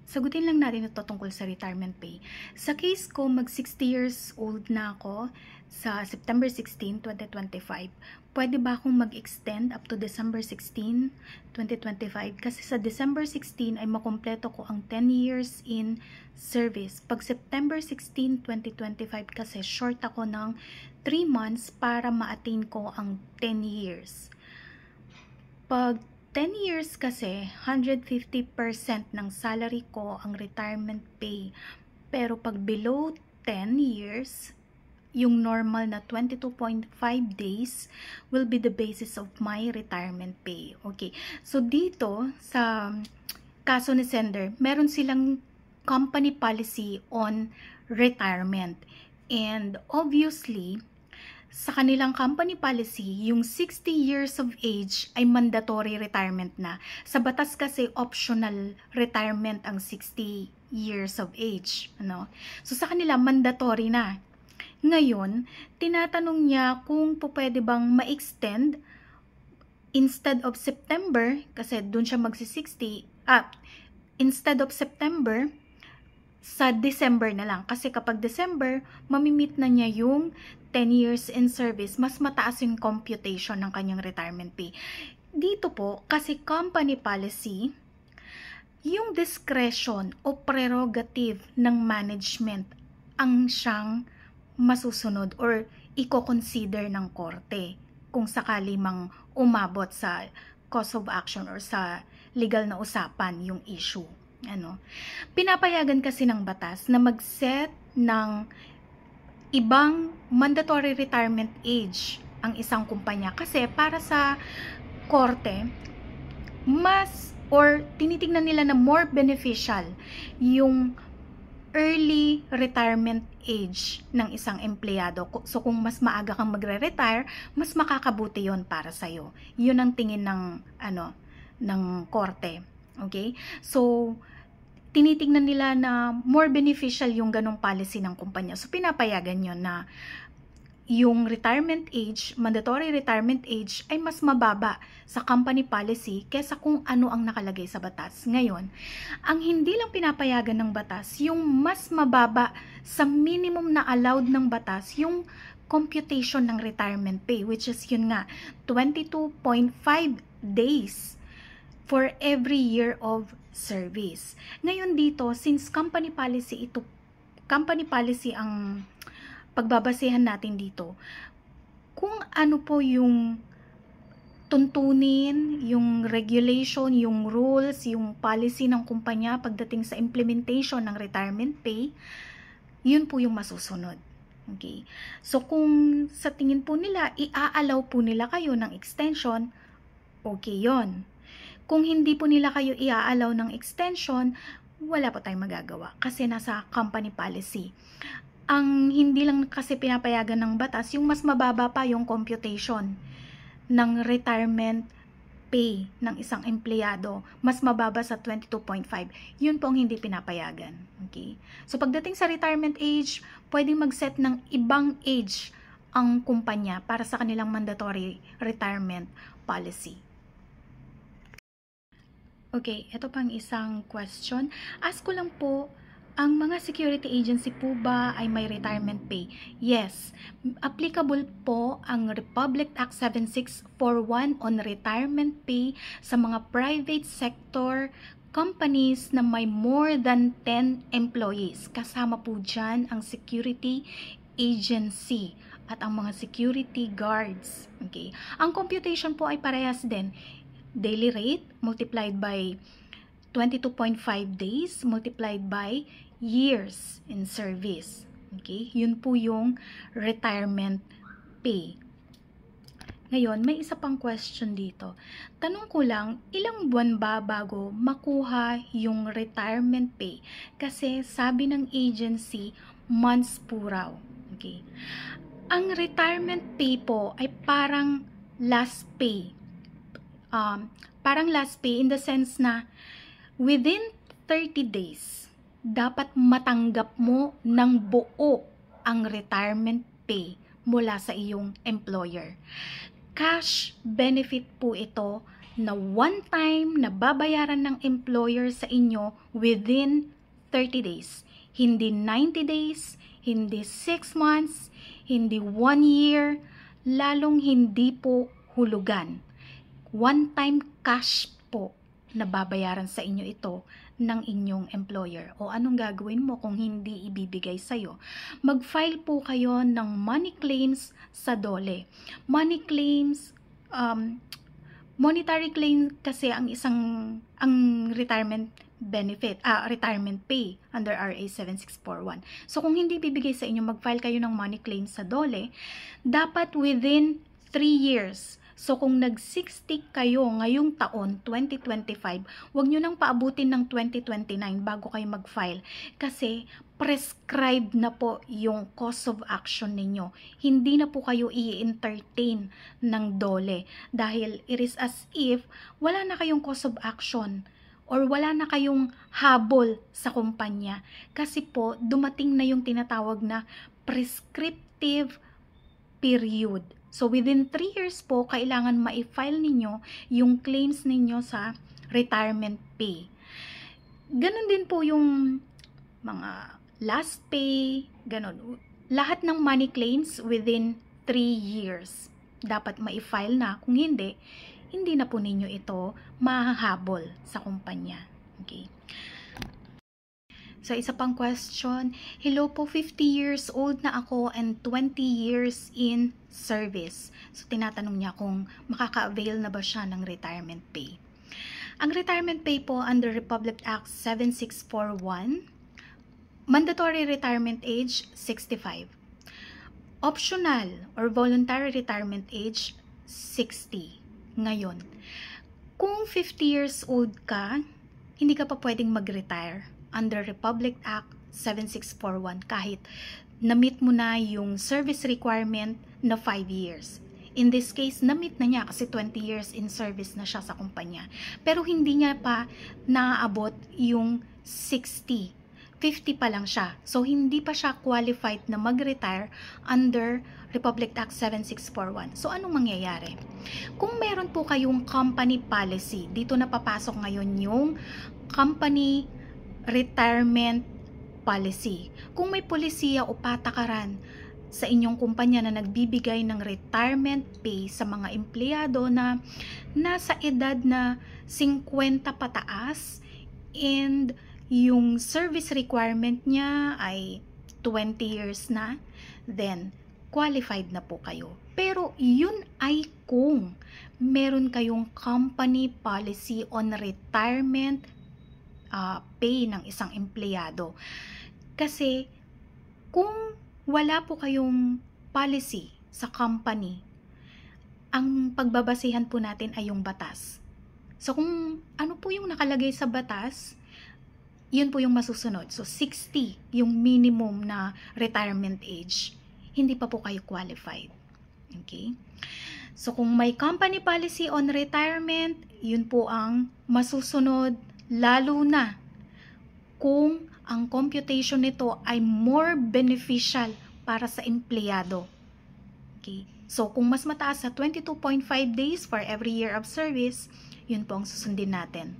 Sagutin lang natin ito tungkol sa retirement pay. Sa case ko, mag 60 years old na ako sa September 16, 2025. Pwede ba akong mag-extend up to December 16, 2025? Kasi sa December 16 ay makumpleto ko ang 10 years in service. Pag September 16, 2025 kasi short ako ng 3 months para ma-attain ko ang 10 years. Pag 10 years kasi, 150% ng salary ko ang retirement pay. Pero pag below 10 years, yung normal na 22.5 days will be the basis of my retirement pay. Okay. So dito sa kaso ni sender, meron silang company policy on retirement. And obviously, sa kanilang company policy, yung 60 years of age ay mandatory retirement na. Sa batas kasi optional retirement ang 60 years of age, ano? So sa kanila mandatory na. Ngayon, tinatanong niya kung pwede bang ma-extend instead of September, kasi dun siya magsi-60, instead of September, sa December na lang. Kasi kapag December, mamimit na niya yung 10 years in service, mas mataas yung computation ng kanyang retirement pay. Dito po, kasi company policy, yung discretion o prerogative ng management ang siyang masusunod or i-consider ng korte kung sakali mang umabot sa cause of action or sa legal na usapan yung issue. Pinapayagan kasi ng batas na mag-set ng ibang mandatory retirement age ang isang kumpanya kasi para sa korte tinitingnan nila na more beneficial yung early retirement age ng isang empleyado. So kung mas maaga kang magre-retire, mas makakabuti yon para sa'yo. Yun ang tingin ng korte. Okay? So tinitingnan nila na more beneficial yung ganong policy ng kumpanya. So, pinapayagan yun na yung retirement age, mandatory retirement age, ay mas mababa sa company policy kesa kung ano ang nakalagay sa batas. Ngayon, ang hindi lang pinapayagan ng batas, yung mas mababa sa minimum na allowed ng batas, yung computation ng retirement pay, which is yun nga, 22.5 days for every year of service. Ngayon dito, since company policy ang pagbabasehan natin dito, kung ano po yung tuntunin, yung regulation, yung rules, yung policy ng kumpanya pagdating sa implementation ng retirement pay, yun po yung masusunod. Okay? So kung sa tingin po nila, i-allow po nila kayo ng extension, okay yon. Kung hindi po nila kayo i-allow ng extension, wala po tayong magagawa kasi nasa company policy. Ang hindi lang kasi pinapayagan ng batas, yung mas mababa pa yung computation ng retirement pay ng isang empleyado, mas mababa sa 22.5. Yun po ang hindi pinapayagan. Okay? So pagdating sa retirement age, pwedeng mag-set ng ibang age ang kumpanya para sa kanilang mandatory retirement policy. Okay, ito pang isang question. Ask ko lang po, ang mga security agency po ba ay may retirement pay? Yes. Applicable po ang Republic Act 7641 on retirement pay sa mga private sector companies na may more than 10 employees. Kasama po dyan ang security agency at ang mga security guards. Okay. Ang computation po ay parehas din. Daily rate multiplied by 22.5 days multiplied by years in service. Okay? Yun po yung retirement pay. Ngayon, may isa pang question dito. Tanong ko lang, ilang buwan ba bago makuha yung retirement pay? Kasi sabi ng agency, months po raw. Okay? Ang retirement pay po ay parang last pay. Parang last pay in the sense na within 30 days, dapat matanggap mo ng buo ang retirement pay mula sa iyong employer. Cash benefit po ito na one time na babayaran ng employer sa inyo within 30 days. Hindi 90 days, hindi 6 months, hindi 1 year, lalong hindi po hulugan. One time cash po na babayaran sa inyo ito ng inyong employer. O anong gagawin mo kung hindi ibibigay sa'yo? Mag-file po kayo ng money claims sa DOLE. Money claims, monetary claim kasi ang retirement benefit, retirement pay under RA 7641. So kung hindi bibigay sa inyo, mag-file kayo ng money claim sa DOLE, dapat within 3 years. So kung nag-60 kayo ngayong taon, 2025, huwag nyo nang paabutin ng 2029 bago kayo mag-file. Kasi prescribed na po yung cause of action ninyo. Hindi na po kayo i-entertain ng DOLE dahil it is as if wala na kayong cause of action or wala na kayong habol sa kumpanya. Kasi po dumating na yung tinatawag na prescriptive period. So, within 3 years po, kailangan ma-file ninyo yung claims ninyo sa retirement pay. Ganon din po yung mga last pay, ganon. Lahat ng money claims within 3 years. Dapat ma-file na. Kung hindi, hindi na po ninyo ito mahahabol sa kumpanya. Okay. So, isa pang question, hello po, 50 years old na ako and 20 years in service. So, tinatanong niya kung makaka-avail na ba siya ng retirement pay. Ang retirement pay po under Republic Act 7641, mandatory retirement age, 65. Optional or voluntary retirement age, 60. Ngayon, kung 50 years old ka, hindi ka pa pwedeng mag-retire under Republic Act 7641 kahit na-meet mo na yung service requirement na 5 years. In this case, na-meet na niya kasi 20 years in service na siya sa kumpanya. Pero hindi niya pa naaabot yung 60. 50 pa lang siya. So, hindi pa siya qualified na mag-retire under Republic Act 7641. So, anong mangyayari? Kung meron po kayong company policy, dito na papasok ngayon yung company retirement policy. Kung may polisiya o patakaran sa inyong kumpanya na nagbibigay ng retirement pay sa mga empleyado na nasa edad na 50 pataas and yung service requirement niya ay 20 years na, then qualified na po kayo. Pero yun ay kung meron kayong company policy on retirement pay ng isang empleyado. Kasi kung wala po kayong policy sa company, ang pagbabasihan po natin ay yung batas. So kung ano po yung nakalagay sa batas, yun po yung masusunod. So 60 yung minimum na retirement age. Hindi pa po kayo qualified. Okay? So kung may company policy on retirement, yun po ang masusunod, lalo na kung ang computation nito ay more beneficial para sa empleyado. Okay? So, kung mas mataas sa 22.5 days for every year of service, yun po ang susundin natin.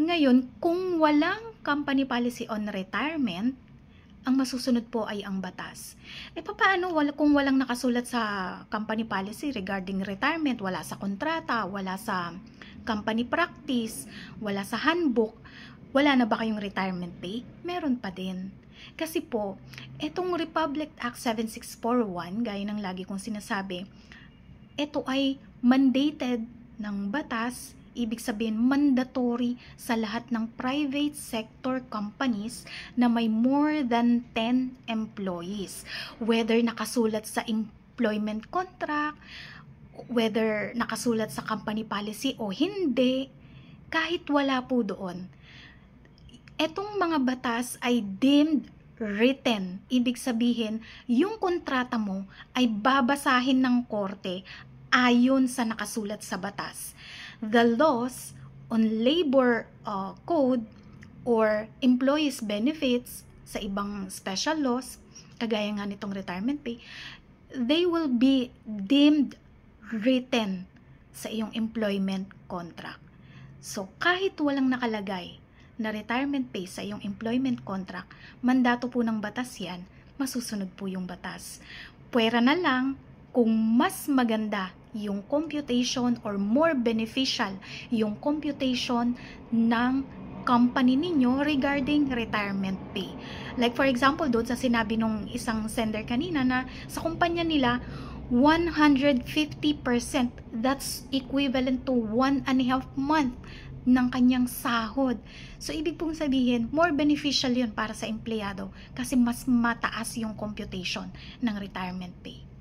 Ngayon, kung walang company policy on retirement, ang masusunod po ay ang batas. E paano kung walang nakasulat sa company policy regarding retirement, wala sa kontrata, wala sa company practice, wala sa handbook, wala na ba kayong retirement pay? Meron pa din. Kasi po, etong Republic Act 7641, gaya ng lagi kong sinasabi, ito ay mandated ng batas, ibig sabihin mandatory sa lahat ng private sector companies na may more than 10 employees. Whether nakasulat sa employment contract, whether nakasulat sa company policy o hindi, kahit wala po doon. Etong mga batas ay deemed written. Ibig sabihin, yung kontrata mo ay babasahin ng korte ayon sa nakasulat sa batas. The laws on labor code or employees benefits sa ibang special laws, kagaya nga nitong retirement pay, they will be deemed written sa iyong employment contract. So, kahit walang nakalagay na retirement pay sa iyong employment contract, mandato po ng batas yan, masusunod po yung batas. Pwera na lang kung mas maganda yung computation or more beneficial yung computation ng company ninyo regarding retirement pay. Like for example, doon sa sinabi nung isang sender kanina na sa kumpanya nila, 150%, that's equivalent to 1.5 month ng kanyang sahod. So, ibig pong sabihin, more beneficial yun para sa empleyado kasi mas mataas yung computation ng retirement pay.